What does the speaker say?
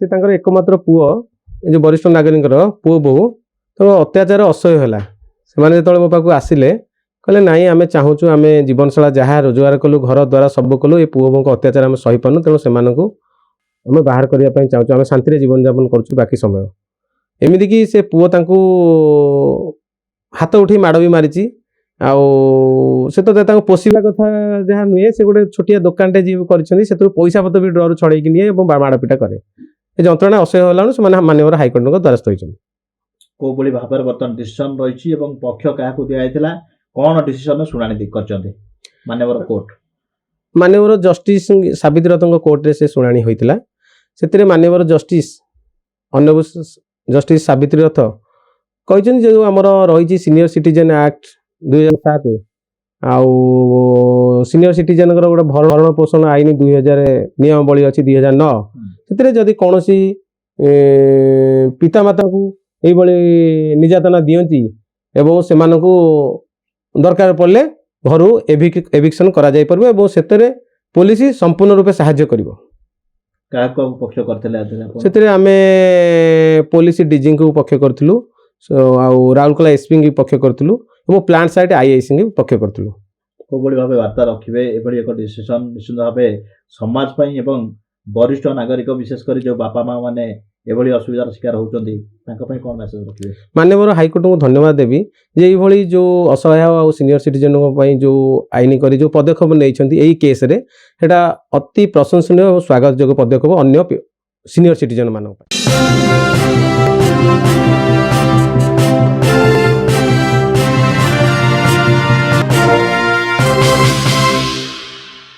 से तांकर एकमात्र पुओ जो वरिष्ठ नागरिक पुओ बो तो अत्याचार असह्य है से जो मो पाक आसिले कहले नाई आम चाहूँ आम जीवनशाला जहाँ रोजगार कलु घर द्वारा सब कलु ये पुओ बो अत्याचार आम सही पार्नु तेणु से आम बाहर करने चाहूँ आम शांति जीवन यापन करूँ बाकी समय एमती कि से पुओ तांकू हाथ उठी माड़ भी मारी से तो पोषा कथा जहाँ नुहे से गोटे छोटिया दुकान जी कर पैसा पत्र भी डर छड़े निए माड़पीटा करे जंत्रणा असह्य होगा से माननीय हाइकोर्ट द्वारस्थ होती को भाई भाव में बर्तमान डिसीजन रही पक्ष क्या दिखाई कौन डिसीजन शुणाणी कर माननीय कोर्ट माननीय जस्टिस सावित्री रथ कोर्ट से शुणाणी होता से माननीय जस्टिस ऑनरेबल जस्टिस सावित्री रथ कहते जो आमर रही सीनियर सिटीजन एक्ट 2007 आउ सीनियर सिटीजन गोटे भरण पोषण आईन 2000 नियमावली अच्छी 2009 से जदि कौन पितामाता को ये निर्यातना दियंती एवं से दरकार पड़े घर एविक्शन करा जाय परबो एवं सेतरे पुलिस संपूर्ण रूपे सहाय्य करिवो पक्ष करते आम पुलिस डीजी को पक्ष करूँ राउरकेला एसपी की पक्ष करूँ और प्लांट साइट आईआईसी की पक्ष करूँ को भाव वार्ता रखिए एक डिसीजन निश्चित भाव समाज एवं वरिष्ठ नागरिक विशेषकर जो बापा माँ मैंने एभली असुविधार शिकार होती कौन मेसेज रखिए माननीय हाइकोर्ट को धन्यवाद देवी जे ये जो असहाय और सीनियर सिटीजन जो आईन कर जो पदक्षेप नहीं केस रे सेटा अति प्रशंसनीय और स्वागत योग्य पदक्षेप अन्य सीनियर सिटीजन मान।